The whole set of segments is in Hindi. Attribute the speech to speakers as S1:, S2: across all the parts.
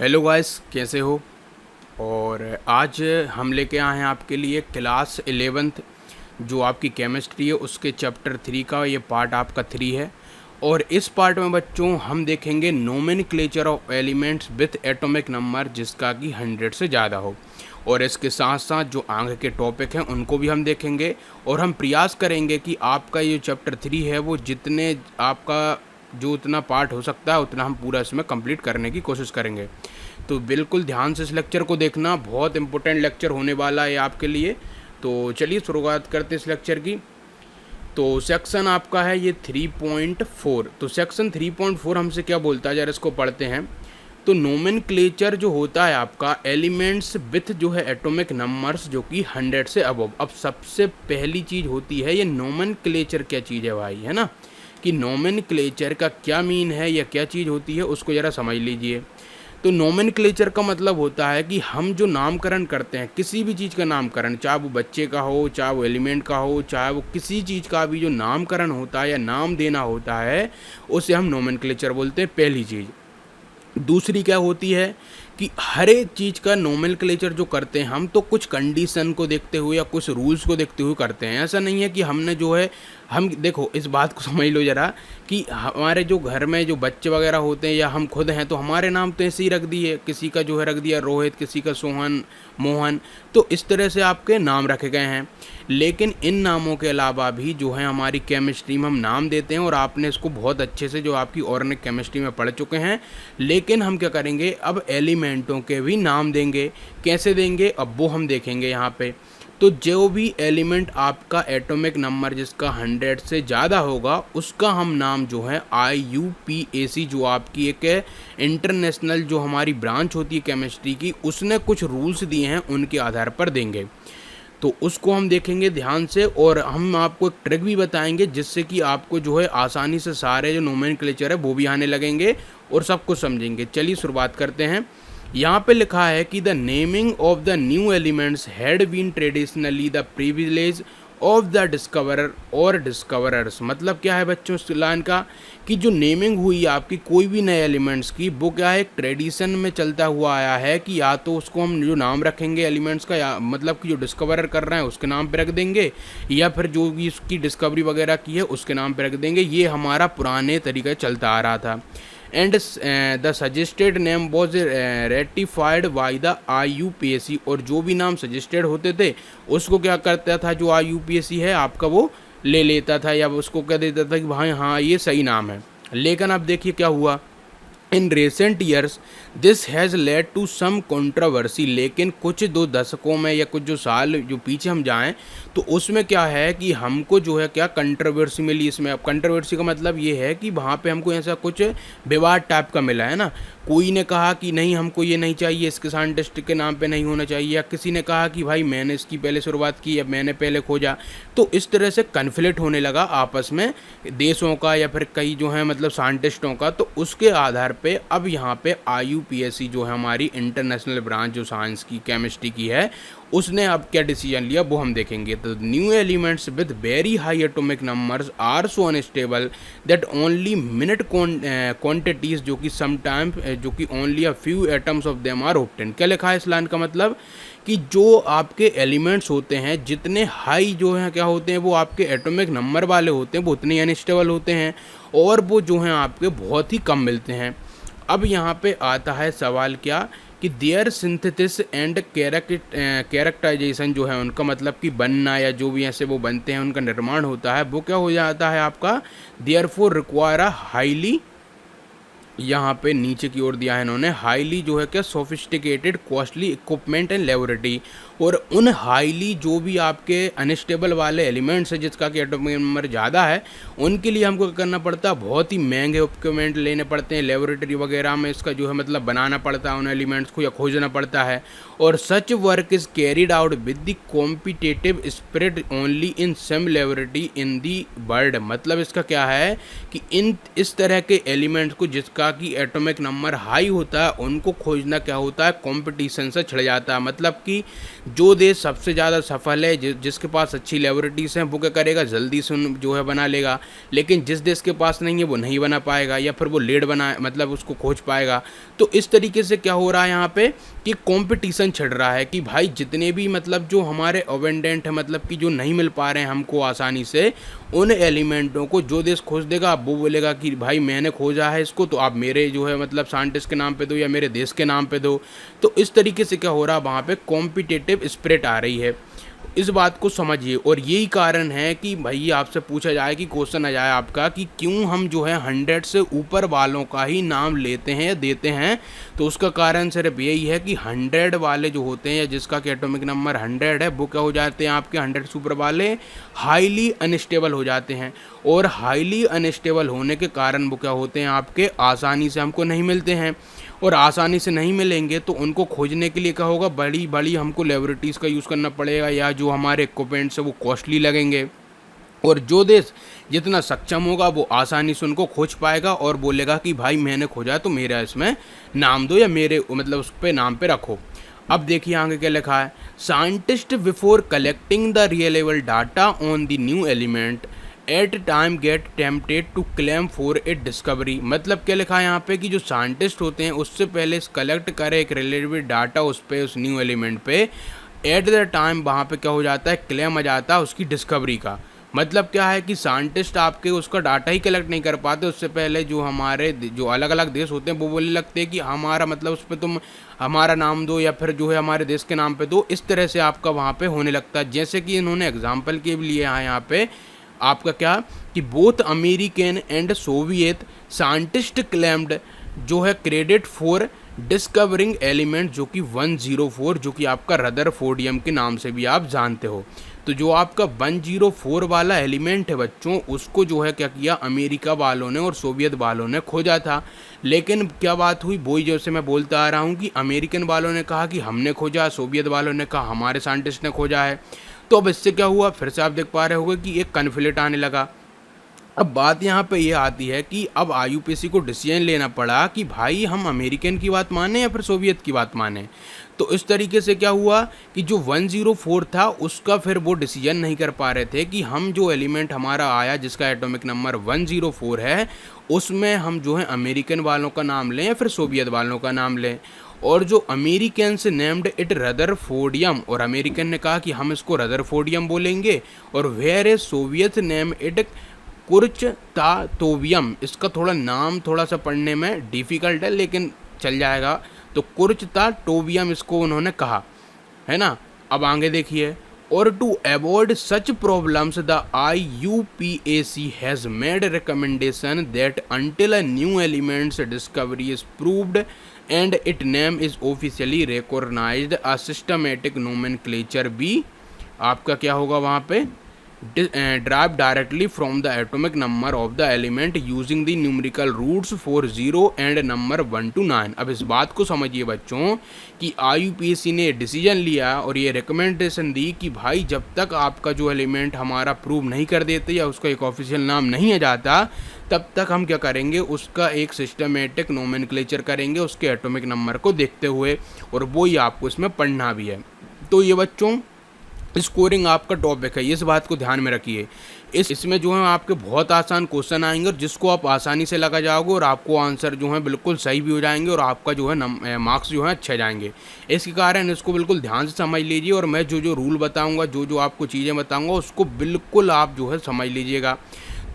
S1: हेलो गाइस, कैसे हो। और आज हम लेके आए हैं आपके लिए क्लास 11th जो आपकी केमिस्ट्री है उसके चैप्टर 3 का ये पार्ट आपका 3 है। और इस पार्ट में बच्चों हम देखेंगे nomenclature of elements with atomic number जिसका कि 100 से ज़्यादा हो। और इसके साथ साथ जो आगे के टॉपिक हैं उनको भी हम देखेंगे और हम प्रयास करेंगे कि आपका ये चैप्टर 3 है वो जितने आपका जो उतना पार्ट हो सकता है उतना हम पूरा इसमें कंप्लीट करने की कोशिश करेंगे। तो बिल्कुल ध्यान से इस लेक्चर को देखना, बहुत इंपॉर्टेंट लेक्चर होने वाला है आपके लिए। तो चलिए शुरुआत करते हैं इस लेक्चर की। तो सेक्शन आपका है ये 3.4। तो सेक्शन 3.4 हमसे क्या बोलता है, जरा इसको पढ़ते हैं। तो नोमेनक्लेचर जो होता है आपका एलिमेंट्स विथ जो है एटॉमिक नंबर्स जो कि 100 से अबव। अब सबसे पहली चीज़ होती है ये नोमेनक्लेचर क्या चीज़ है भाई, है ना, कि नोमेनक्लेचर का क्या मीन है या क्या चीज़ होती है उसको ज़रा समझ लीजिए। तो नोमेनक्लेचर का मतलब होता है कि हम जो नामकरण करते हैं किसी भी चीज़ का नामकरण, चाहे वो बच्चे का हो, चाहे वो एलिमेंट का हो, चाहे वो किसी चीज़ का भी जो नामकरण होता है या नाम देना होता है उसे हम नोमेनक्लेचर बोलते हैं, पहली चीज़। दूसरी क्या होती है कि हर एक चीज़ का नोमेनक्लेचर जो करते हैं हम तो कुछ कंडीशन को देखते हुए या कुछ रूल्स को देखते हुए करते हैं। ऐसा नहीं है कि हमने जो है हम देखो इस बात को समझ लो ज़रा कि हमारे जो घर में जो बच्चे वगैरह होते हैं या हम खुद हैं तो हमारे नाम तो ऐसे ही रख दिए, किसी का जो है रख दिया रोहित, किसी का सोहन, मोहन, तो इस तरह से आपके नाम रखे गए हैं। लेकिन इन नामों के अलावा भी जो है हमारी केमिस्ट्री में हम नाम देते हैं और आपने इसको बहुत अच्छे से जो आपकी ऑर्गेनिक केमिस्ट्री में पढ़ चुके हैं। लेकिन हम क्या करेंगे, अब एलिमेंटों के भी नाम देंगे। कैसे देंगे अब वो हम देखेंगे यहाँ पे। तो जो भी एलिमेंट आपका एटॉमिक नंबर जिसका 100 से ज़्यादा होगा उसका हम नाम जो है IUPAC जो आपकी एक इंटरनेशनल जो हमारी ब्रांच होती है केमिस्ट्री की, उसने कुछ रूल्स दिए हैं उनके आधार पर देंगे। तो उसको हम देखेंगे ध्यान से और हम आपको एक ट्रिक भी बताएंगे जिससे कि आपको जो है आसानी से सारे जो नोमेनक्लेचर है वो भी आने लगेंगे और सब कुछ समझेंगे। चलिए शुरुआत करते हैं। यहाँ पे लिखा है कि the naming of the new elements had been traditionally the privilege of the discoverer और डिस्कवरर्स। मतलब क्या है बच्चों इस लाइन का, कि जो नेमिंग हुई आपकी कोई भी नए एलिमेंट्स की वो क्या है एक ट्रेडिशन में चलता हुआ आया है कि या तो उसको हम जो नाम रखेंगे एलिमेंट्स का या मतलब कि जो डिस्कवरर कर रहे हैं उसके नाम पे रख देंगे या फिर जो भी उसकी डिस्कवरी वगैरह की है उसके नाम पे रख देंगे। ये हमारा पुराने तरीका चलता आ रहा था। And the suggested name was ratified by the IUPAC। और जो भी नाम सजेस्टेड होते थे उसको क्या करता था जो IUPAC है आपका वो ले लेता था या उसको कह देता था कि भाई हाँ ये सही नाम है। लेकिन अब देखिए क्या हुआ, in recent years this has led to some controversy. लेकिन कुछ दो दशकों में या कुछ जो साल जो पीछे हम जाएं तो उसमें क्या है कि हमको जो है क्या कंट्रोवर्सी मिली इसमें। अब कंट्रोवर्सी का मतलब ये है कि वहाँ पे हमको ऐसा कुछ विवाद टाइप का मिला है ना। कोई ने कहा कि नहीं हमको ये नहीं चाहिए, इसके साइंटिस्ट के नाम पे नहीं होना चाहिए, या किसी ने कहा कि भाई मैंने इसकी पहले शुरुआत की या मैंने पहले खोजा। तो इस तरह से कन्फ्लिक्ट होने लगा आपस में देशों का या फिर कई जो है मतलब साइंटिस्टों का। तो उसके आधार पे अब यहाँ पे IUPAC जो है हमारी इंटरनेशनल ब्रांच जो साइंस की केमिस्ट्री की है उसने अब क्या डिसीजन लिया वो हम देखेंगे। तो new elements with very high atomic numbers are so unstable that only minute quantities जो कि समटाइम जो कि only a few atoms of them are obtain. क्या लिखा है इस लाइन का मतलब कि जो आपके एलिमेंट्स होते हैं जितने हाई जो हैं क्या होते हैं वो आपके एटॉमिक नंबर वाले होते हैं वो उतने अनस्टेबल होते हैं और वो जो हैं आपके बहुत ही कम मिलते हैं। अब यहाँ पे आता है सवाल क्या कि देयर सिंथेसिस एंड कैरेक्टराइजेशन जो है उनका मतलब कि बनना या जो भी ऐसे वो बनते हैं उनका निर्माण होता है वो क्या हो जाता है आपका therefore require a highly, यहाँ पे नीचे की ओर दिया है इन्होंने हाईली जो है क्या sophisticated costly equipment and laboratory. और उन हाईली जो भी आपके अनस्टेबल वाले एलिमेंट्स हैं जिसका कि एटॉमिक नंबर ज़्यादा है उनके लिए हमको क्या करना पड़ता है, बहुत ही महंगे इक्विपमेंट लेने पड़ते हैं, लेबोरेटरी वगैरह में इसका जो है मतलब बनाना पड़ता है उन एलिमेंट्स को या खोजना पड़ता है। और such work is carried out with the competitive spread only in some laboratory in the world. मतलब इसका क्या है कि इन इस तरह के एलिमेंट्स को जिसका जिसका कि एटॉमिक नंबर हाई होता है उनको खोजना क्या होता है, कंपटीशन से छिड़ जाता है। मतलब कि जो देश सबसे ज़्यादा सफल है, जिसके पास अच्छी लेबोरेटरीज हैं, वो क्या करेगा, जल्दी से जो है बना लेगा। लेकिन जिस देश के पास नहीं है वो नहीं बना पाएगा, या फिर वो लेट बना मतलब उसको खोज पाएगा। तो इस तरीके से क्या हो रहा है यहाँ पे कि कंपटीशन छिड़ रहा है कि भाई जितने भी मतलब जो हमारे अवेंडेंट है, मतलब कि जो नहीं मिल पा रहे हैं हमको आसानी से, उन एलिमेंटों को जो देश खोज देगा वो बोलेगा कि भाई मैंने खोजा है इसको, तो आप मेरे जो है मतलब साइंटिस्ट के नाम पे दो या मेरे देश के नाम पे दो। तो इस तरीके से क्या हो रहा है, वहाँ पे कॉम्पिटिटिव स्पिरिट आ रही है। इस बात को समझिए। और यही कारण है कि भाई आपसे पूछा जाए कि क्वेश्चन आ जाए आपका कि क्यों हम जो है 100 से ऊपर वालों का ही नाम लेते हैं या देते हैं। तो उसका कारण सिर्फ यही है कि 100 वाले जो होते हैं या जिसका कि एटॉमिक नंबर 100 है, वो क्या हो जाते हैं आपके 100 से ऊपर वाले हाईली अनस्टेबल हो जाते हैं। और हाईली अनस्टेबल होने के कारण वो क्या होते हैं आपके आसानी से हमको नहीं मिलते हैं। और आसानी से नहीं मिलेंगे तो उनको खोजने के लिए क्या होगा, बड़ी बड़ी हमको लेबोरेटरीज़ का यूज़ करना पड़ेगा, या जो हमारे इक्विपमेंट्स है वो कॉस्टली लगेंगे। और जो देश जितना सक्षम होगा वो आसानी से उनको खोज पाएगा और बोलेगा कि भाई मैंने खोजा तो मेरा इसमें नाम दो या मेरे मतलब उस पर नाम पे रखो। अब देखिए आगे क्या लिखा है, scientist before collecting the reliable data on the new element at time get tempted to claim for a discovery. मतलब क्या लिखा है यहाँ पे कि जो साइंटिस्ट होते हैं उससे पहले कलेक्ट करें एक रिलेटेड डाटा उस पे, उस न्यू एलिमेंट पे, एट द टाइम वहाँ पे क्या हो जाता है, क्लेम आ जाता है उसकी डिस्कवरी का। मतलब क्या है कि साइंटिस्ट आपके उसका डाटा ही कलेक्ट नहीं कर पाते, उससे पहले जो हमारे जो अलग अलग देश होते हैं वो बोलने लगते हैं कि हमारा मतलब उस पर तुम हमारा नाम दो या फिर जो है हमारे देश के नाम पे दो। इस तरह से आपका वहाँ पे होने लगता है। जैसे कि इन्होंने एग्जाम्पल के लिए यहाँ पे आपका क्या कि both American and Soviet scientist claimed जो है क्रेडिट फॉर डिस्कवरिंग एलिमेंट जो कि 104, जो कि आपका रदरफोर्डियम के नाम से भी आप जानते हो। तो जो आपका 104 वाला एलिमेंट है बच्चों, उसको जो है क्या किया अमेरिका वालों ने और सोवियत वालों ने खोजा था। लेकिन क्या बात हुई, वही जैसे मैं बोलता आ रहा हूँ कि अमेरिकन वालों ने कहा कि हमने खोजा, सोवियत वालों ने कहा हमारे साइंटिस्ट ने खोजा है। तो अब इससे क्या हुआ, फिर से आप देख पा रहे होंगे कि एक कन्फ्लिक्ट आने लगा। अब बात यहाँ पे ये आती है कि अब आईयूपीएसी को डिसीजन लेना पड़ा कि भाई हम अमेरिकन की बात माने या फिर सोवियत की बात माने। तो इस तरीके से क्या हुआ कि जो 104 था उसका फिर वो डिसीजन नहीं कर पा रहे थे कि हम जो एलिमेंट हमारा आया जिसका एटॉमिक नंबर 104 है, उसमें हम जो है अमेरिकन वालों का नाम लें या फिर सोवियत वालों का नाम लें। और जो अमेरिकन्स नेम्ड इट रदरफोर्डियम, और अमेरिकन ने कहा कि हम इसको रदरफोर्डियम बोलेंगे, और where a Soviet named it kurchatovium. इसका थोड़ा नाम थोड़ा सा पढ़ने में डिफ़िकल्ट है लेकिन चल जाएगा। तो कुर्चतातोवियम इसको उन्होंने कहा है ना। अब आगे देखिए, और to avoid such problems the IUPAC has made recommendation that until a new elements discovery is proved and its name is officially recognized a systematic nomenclature भी आपका क्या होगा वहाँ पे derived directly from the atomic number of the element using the numerical roots for 0 and number 1 to 9। अब इस बात को समझिए बच्चों कि IUPAC ने डिसीजन लिया और ये रिकमेंडेशन दी कि भाई जब तक आपका जो एलिमेंट हमारा प्रूव नहीं कर देते या उसका एक ऑफिशियल नाम नहीं आ जाता, तब तक हम क्या करेंगे, उसका एक सिस्टमेटिक नोमेनक्लेचर करेंगे उसके एटॉमिक नंबर को देखते हुए, और वो ही आपको इसमें पढ़ना भी है। तो ये बच्चों स्कोरिंग आपका टॉपिक है, इस बात को ध्यान में रखिए। इसमें जो है आपके बहुत आसान क्वेश्चन आएंगे और जिसको आप आसानी से लगा जाओगे और आपको आंसर जो है बिल्कुल सही भी हो जाएंगे और आपका जो है मार्क्स जो है अच्छे जाएंगे। इसके कारण इसको बिल्कुल ध्यान से समझ लीजिए, और मैं जो जो रूल बताऊंगा, जो जो आपको चीज़ें बताऊंगा, उसको बिल्कुल आप जो है समझ लीजिएगा।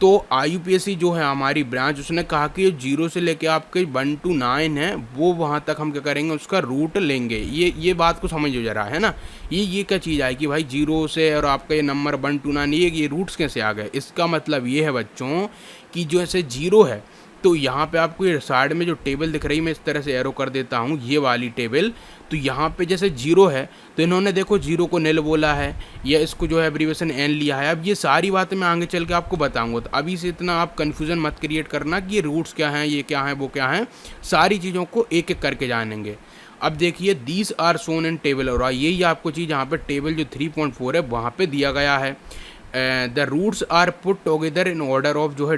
S1: तो IUPAC जो है हमारी ब्रांच, उसने कहा कि 0 से लेके आपके 1 to 9 है, वो वहाँ तक हम क्या करेंगे, उसका रूट लेंगे। ये बात को समझ जा रहा है ना। ये क्या चीज़ आई कि भाई 0 से और आपका ये नंबर 1 to 9, ये रूट्स कैसे आ गए। इसका मतलब ये है बच्चों कि जो ऐसे 0 है, तो यहाँ पे आपको ये साइड में जो टेबल दिख रही है, मैं इस तरह से एरो कर देता हूँ, ये वाली टेबल। तो यहाँ पे जैसे 0 है तो इन्होंने देखो 0 को निल बोला है, या इसको जो है एब्रीवेशन एन लिया है। अब ये सारी बातें मैं आगे चल के आपको बताऊंगा, तो अभी से इतना आप कन्फ्यूज़न मत क्रिएट करना कि ये रूट्स क्या हैं, ये क्या है, वो क्या है। सारी चीज़ों को एक एक करके जानेंगे। अब देखिए, these are shown in table, और यही आपको चीज़ यहाँ पे टेबल जो 3.4 है वहाँ पे दिया गया है। The roots are put together in order of जो है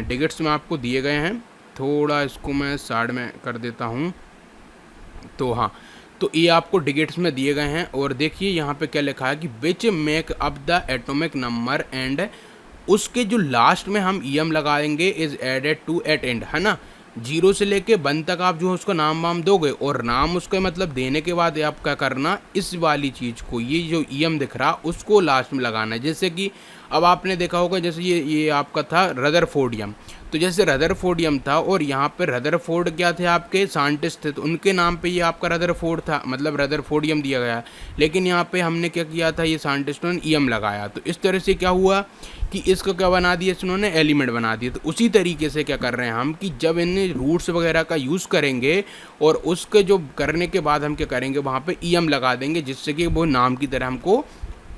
S1: डिजिट्स में आपको दिए गए हैं थोड़ा इसको मैं साइड में कर देता हूँ। तो हाँ, तो ये आपको डिजिट्स में दिए गए हैं और देखिए यहाँ पे क्या लिखा है कि which make up the atomic number and उसके जो लास्ट में हम ईएम लगाएंगे is added to at end, है ना। 0 से लेके 1 तक आप जो है उसको नाम वाम दोगे और नाम उसका मतलब देने के बाद आप क्या करना, इस वाली चीज़ को, ये जो ईएम दिख रहा उसको लास्ट में लगाना है। जैसे कि अब आपने देखा होगा जैसे ये आपका था रदरफोर्डियम, तो जैसे रदरफोर्डियम था और यहाँ पे रदरफोर्ड क्या थे, आपके साइंटिस्ट थे, तो उनके नाम पे ये आपका रदरफोर्ड था, मतलब रदरफोर्डियम दिया गया। लेकिन यहाँ पे हमने क्या किया था, ये साइंटिस्टों ने ईएम लगाया, तो इस तरह से क्या हुआ कि इसको क्या बना दिया इन्होंने, एलिमेंट बना दिए। तो उसी तरीके से क्या कर रहे हैं हम कि जब इन रूट्स वगैरह का यूज़ करेंगे और उसके जो करने के बाद हम क्या करेंगे, वहाँ पे ईएम लगा देंगे, जिससे कि वो नाम की तरह हमको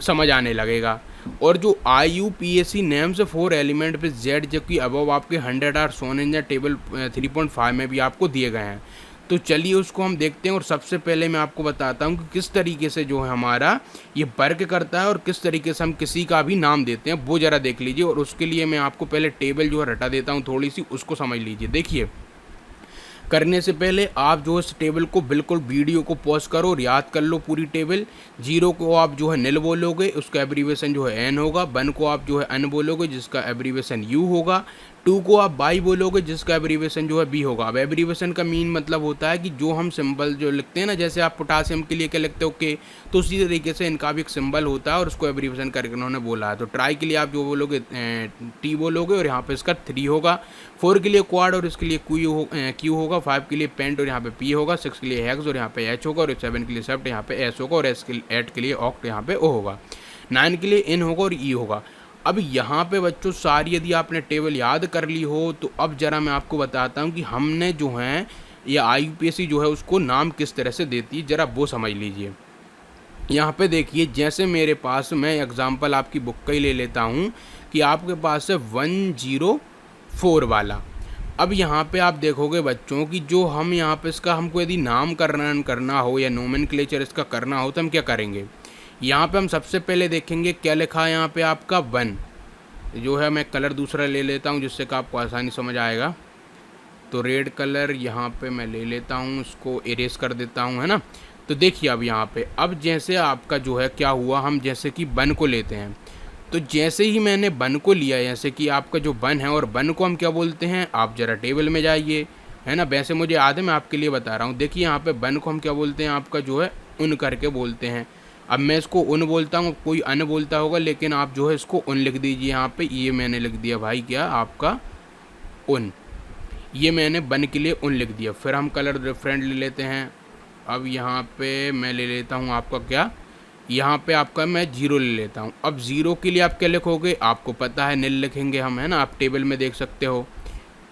S1: समझ आने लगेगा। और जो IUPAC names for element with Z, जो कि अबव आपके 100 आर सोन इन टेबल 3.5 में भी आपको दिए गए हैं। तो चलिए उसको हम देखते हैं और सबसे पहले मैं आपको बताता हूँ कि किस तरीके से जो है हमारा ये वर्क करता है और किस तरीके से हम किसी का भी नाम देते हैं, वो ज़रा देख लीजिए। और उसके लिए मैं आपको पहले टेबल जो है रटा देता हूँ थोड़ी सी, उसको समझ लीजिए। देखिए, करने से पहले आप जो इस टेबल को बिल्कुल वीडियो को पॉज करो और याद कर लो पूरी टेबल। 0 को आप जो है निल बोलोगे, उसका एब्रीवेशन जो है एन होगा। 1 को आप जो है अन बोलोगे, जिसका एब्रीवेशन यू होगा। 2 को आप बाई बोलोगे, जिसका एब्रीवेशन जो है बी होगा। अब एब्रीवेशन का मीन मतलब होता है कि जो हम सिंबल जो लिखते हैं ना, जैसे आप पोटासियम के लिए क्या लिखते हो के, तो उसी तरीके से इनका भी एक सिंबल होता है और उसको एब्रीवेशन करके उन्होंने बोला है। तो ट्राई के लिए आप जो बोलोगे टी बोलोगे और यहाँ पे इसका 3 होगा। 4 के लिए क्वाड और इसके लिए क्यू होगा। 5 के लिए पेंट और यहाँ पे पी होगा। 6 के लिए हेक्स और यहाँ पे एच होगा। और 7 के लिए सेप्ट यहाँ पे एस होगा। और 8 के लिए ऑक्ट यहाँ पे ओ होगा। 9 के लिए इन होगा और ई होगा। अब यहाँ पे बच्चों सारी यदि आपने टेबल याद कर ली हो, तो अब ज़रा मैं आपको बताता हूँ कि हमने जो है ये IUPAC जो है उसको नाम किस तरह से देती है, ज़रा वो समझ लीजिए। यहाँ पे देखिए, जैसे मेरे पास, मैं एग्ज़ाम्पल आपकी बुक का ही ले लेता हूँ कि आपके पास है 104 वाला। अब यहाँ पे आप देखोगे बच्चों कि जो हम यहाँ पे इसका हमको यदि नामकरण करना हो या नोमेनक्लेचर इसका करना हो, तो हम क्या करेंगे। यहाँ पे हम सबसे पहले देखेंगे क्या लिखा है यहाँ पे आपका 1 जो है। मैं कलर दूसरा ले लेता हूँ जिससे कि आपको आसानी समझ आएगा। तो रेड कलर यहाँ पे मैं ले लेता हूँ, उसको इरेज कर देता हूँ, है ना। तो देखिए अब यहाँ पे, अब जैसे आपका जो है क्या हुआ, हम जैसे कि 1 को लेते हैं, तो जैसे ही मैंने 1 को लिया, जैसे कि आपका जो 1 है और 1 को हम क्या बोलते हैं, आप ज़रा टेबल में जाइए, है ना। वैसे मुझे याद है, मैं आपके लिए बता रहा हूँ। देखिए यहाँ पे 1 को हम क्या बोलते हैं, आपका जो है उन करके बोलते हैं। अब मैं इसको उन बोलता हूँ, कोई अन बोलता होगा, लेकिन आप जो है इसको उन लिख दीजिए यहाँ पे। ये मैंने लिख दिया भाई क्या आपका उन, ये मैंने 1 के लिए उन लिख दिया। फिर हम कलर डिफरेंट ले लेते हैं। अब यहाँ पे मैं ले लेता हूँ आपका क्या, यहाँ पे आपका मैं 0 ले लेता हूँ। अब 0 के लिए आप क्या लिखोगे, आपको पता है निल लिखेंगे हम, है ना। आप टेबल में देख सकते हो।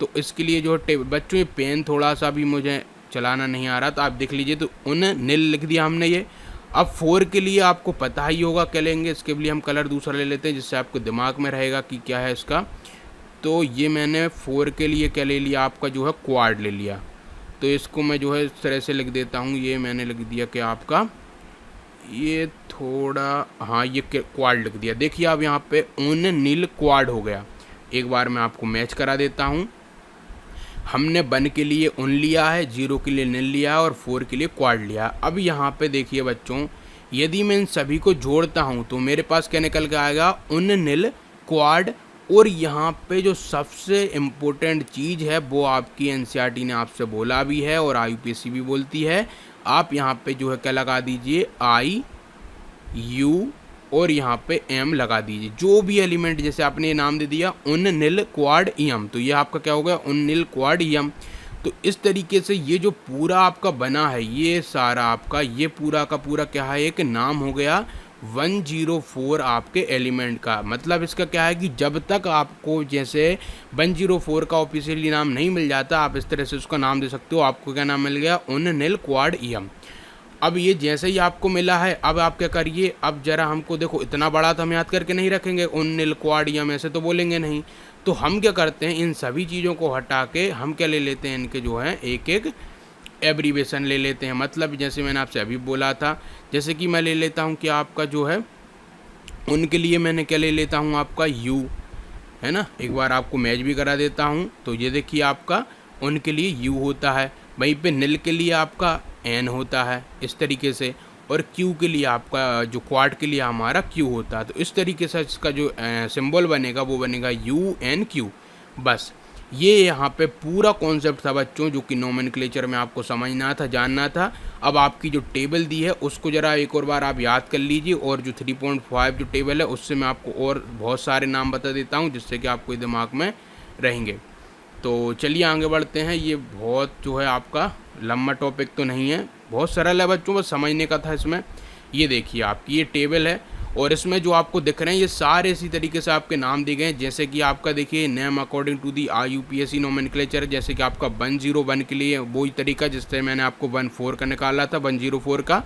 S1: तो इसके लिए जो टेबल, बच्चों ये पेन थोड़ा सा भी मुझे चलाना नहीं आ रहा, तो आप देख लीजिए। तो उन निल लिख दिया हमने ये। अब 4 के लिए आपको पता ही होगा क्या लेंगे, इसके लिए हम कलर दूसरा ले लेते हैं जिससे आपको दिमाग में रहेगा कि क्या है इसका। तो ये मैंने 4 के लिए क्या ले लिया, आपका जो है क्वाड ले लिया। तो इसको मैं जो है इस तरह से लिख देता हूँ। ये मैंने लिख दिया कि आपका ये थोड़ा, हाँ ये क्वाड लिख दिया। देखिए अब यहाँ पे उन नील क्वाड हो गया। एक बार मैं आपको मैच करा देता हूँ। हमने 1 के लिए उन लिया है, 0 के लिए नील लिया और 4 के लिए क्वाड लिया। अब यहाँ पे देखिए बच्चों, यदि मैं इन सभी को जोड़ता हूँ तो मेरे पास क्या निकल के आएगा, उन नील क्वाड। और यहाँ पे जो सबसे इम्पोर्टेंट चीज़ है वो आपकी NCERT ने आपसे बोला भी है और IUPAC भी बोलती है। आप यहाँ पे जो है क्या लगा दीजिए, IU और यहाँ पे M लगा दीजिए। जो भी एलिमेंट, जैसे आपने नाम दे दिया उन नील क्वाड EM, तो ये आपका क्या हो गया, उन नील क्वाड EM। तो इस तरीके से ये जो पूरा आपका बना है, ये सारा आपका, ये पूरा का पूरा क्या है, एक नाम हो गया 104 आपके एलिमेंट का। मतलब इसका क्या है कि जब तक आपको जैसे 104 का ऑफिशियली नाम नहीं मिल जाता, आप इस तरह से उसका नाम दे सकते हो। आपको क्या नाम मिल गया, उन नील क्वाड EM। अब ये जैसे ही आपको मिला है, अब आप क्या करिए, अब जरा हमको देखो, इतना बड़ा तो हम याद करके नहीं रखेंगे, उन नील क्वाड EM ऐसे तो बोलेंगे नहीं। तो हम क्या करते हैं, इन सभी चीज़ों को हटा के हम क्या ले लेते हैं, इनके जो है एक एक एब्रीवेशन ले लेते हैं। मतलब जैसे मैंने आपसे अभी बोला था, जैसे कि मैं ले लेता हूँ कि आपका जो है उनके लिए मैंने क्या ले लेता हूँ, आपका U, है ना। एक बार आपको मैच भी करा देता हूँ। तो ये देखिए आपका उन के लिए यू होता है, वहीं पे नील के लिए आपका एन होता है इस तरीके से, और क्यू के लिए आपका जो क्वाड के लिए हमारा क्यू होता है। तो इस तरीके से इसका जो सिंबल बनेगा वो बनेगा यू एन क्यू। बस ये यहाँ पे पूरा कॉन्सेप्ट था बच्चों, जो कि नोमेनक्लेचर में आपको समझना था, जानना था। अब आपकी जो टेबल दी है उसको ज़रा एक और बार आप याद कर लीजिए, और जो 3.5 जो टेबल है उससे मैं आपको और बहुत सारे नाम बता देता हूँ जिससे कि आपको दिमाग में रहेंगे। तो चलिए आगे बढ़ते हैं। ये बहुत जो है आपका लंबा टॉपिक तो नहीं है, बहुत सरल है बच्चों, बस समझने का था इसमें। ये देखिए आपकी ये टेबल है, और इसमें जो आपको दिख रहे हैं ये सारे इसी तरीके से आपके नाम दिए गए हैं। जैसे कि आपका देखिए name according to the IUPAC nomenclature, जैसे कि आपका 101 के लिए वही तरीका जिससे मैंने आपको 14 का निकाला था, 104 का,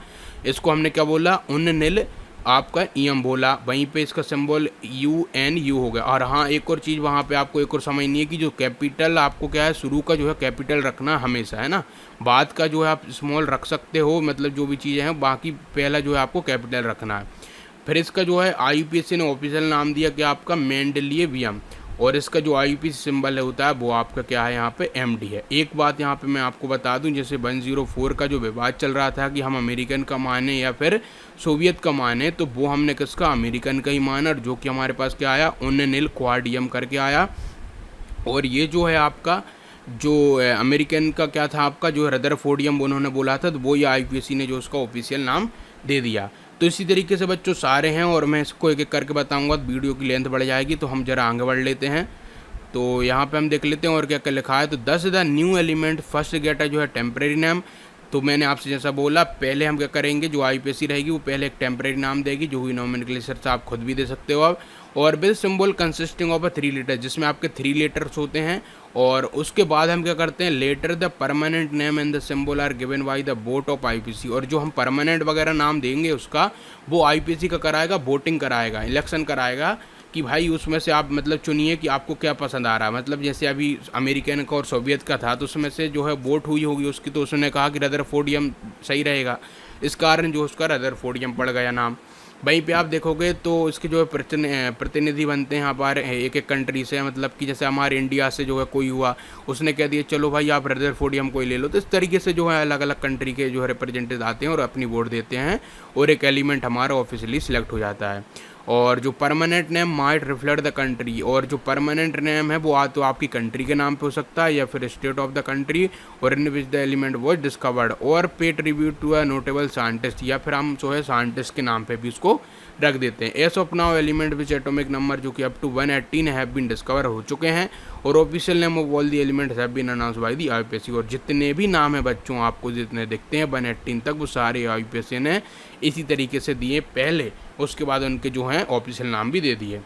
S1: इसको हमने क्या बोला, उन नील आपका EM बोला। वहीं पे इसका सिंबल UNU हो गया। और हाँ, एक और चीज़ वहाँ पे आपको एक और समझनी है कि जो कैपिटल आपको क्या है, शुरू का जो है कैपिटल रखना हमेशा, है ना। बाद का जो है आप स्मॉल रख सकते हो, मतलब जो भी चीज़ें हैं, बाकी पहला जो है आपको कैपिटल रखना है। फिर इसका जो है IUPAC ने ऑफिशियल नाम दिया कि आपका मेंडेलियवियम, और इसका जो IUPAC सिंबल होता है वो आपका क्या है, यहाँ पे MD है। एक बात यहाँ पे मैं आपको बता दूं, जैसे 104 का जो विवाद चल रहा था कि हम अमेरिकन का माने या फिर सोवियत का माने, तो वो हमने किसका, अमेरिकन का ही माना, और जो कि हमारे पास क्या आया, उन्निल क्वाडियम करके आया। और ये जो है आपका जो अमेरिकन का क्या था, आपका जो रदरफोर्डियम उन्होंने बोला था, तो वो ये IUPAC ने जो उसका ऑफिशियल नाम दे दिया। तो इसी तरीके से बच्चों सारे हैं, और मैं इसको एक एक करके बताऊंगा, तो वीडियो की लेंथ बढ़ जाएगी, तो हम जरा आगे बढ़ लेते हैं। तो यहाँ पे हम देख लेते हैं और क्या क्या लिखा है। तो 10 the new element first get है जो है टेम्परेरी नेम। तो मैंने आपसे जैसा बोला, पहले हम क्या करेंगे, जो IUPAC रहेगी वो पहले एक टेम्परेरी नाम देगी, जो हुई नोमेनक्लेचर से आप खुद भी दे सकते हो आप। और with symbol consisting of 3 letter, जिसमें आपके 3 लेटर्स होते हैं। और उसके बाद हम क्या करते हैं, later the permanent name and the symbol are given by the board of IUPAC। और जो हम परमानेंट वगैरह नाम देंगे उसका, वो IUPAC का कराएगा, वोटिंग कराएगा, इलेक्शन कराएगा कि भाई उसमें से आप मतलब चुनिए कि आपको क्या पसंद आ रहा है। मतलब जैसे अभी अमेरिकन का और सोवियत का था, तो उसमें से जो है वोट हुई होगी उसकी, तो उसने कहा कि रदरफोर्डियम सही रहेगा, इस कारण जो उसका रदरफोर्डियम पड़ गया नाम। वहीं पे आप देखोगे तो इसके जो है प्रतिनिधि बनते हैं यहाँ पर एक एक कंट्री से, मतलब कि जैसे हमारे इंडिया से जो है कोई हुआ, उसने कह दिया चलो भाई आप रदरफोर्डियम कोई ले लो। तो इस तरीके से जो है अलग अलग कंट्री के जो है रिप्रेजेंटेटिव आते हैं और अपनी वोट देते हैं, और एक एलिमेंट हमारा ऑफिशियली सिलेक्ट हो जाता है। और जो permanent name might reflect the country, और जो परमानेंट नेम है वो तो आपकी कंट्री के नाम पे हो सकता है या फिर स्टेट ऑफ द कंट्री, और in which the element was discovered, और pay tribute to a notable scientist, या फिर हम जो है साइंटिस्ट के नाम पे भी उसको रख देते हैं। As of now element which atomic number जो कि up to 118 have been discover हो चुके हैं, और official name of all the elements have been announce by the IUPAC। और जितने भी नाम है बच्चों आपको जितने दिखते हैं 118 तक, वो सारे IUPAC ने इसी तरीके से दिए पहले, उसके बाद उनके जो हैं ऑफिशियल नाम भी दे दिए।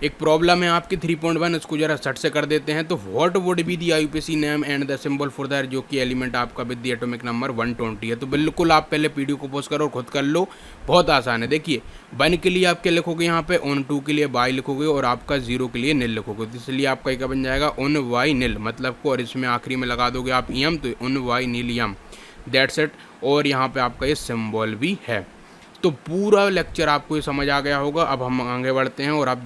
S1: एक प्रॉब्लम है आपकी 3.1, इसको जरा सट से कर देते हैं। तो what would be the IUPAC name and the symbol for the, जो कि एलिमेंट आपका विद द एटॉमिक नंबर 120 है। तो बिल्कुल आप पहले वीडियो को पॉज करो और खुद कर लो, बहुत आसान है। देखिए 1 के लिए आप क्या लिखोगे यहाँ पे, ऑन 2 के लिए बाई लिखोगे, और आपका 0 के लिए नील लिखोगे। तो इसलिए आपका क्या बन जाएगा, ऑन वाई नील मतलब को, और इसमें आखिरी में लगा दोगे आप EM, तो ऑन वाई नील EM, दैट्स इट। और यहाँ पे आपका ये सिंबल भी है। तो पूरा लेक्चर आपको ये समझ आ गया होगा। अब हम आगे बढ़ते हैं और आप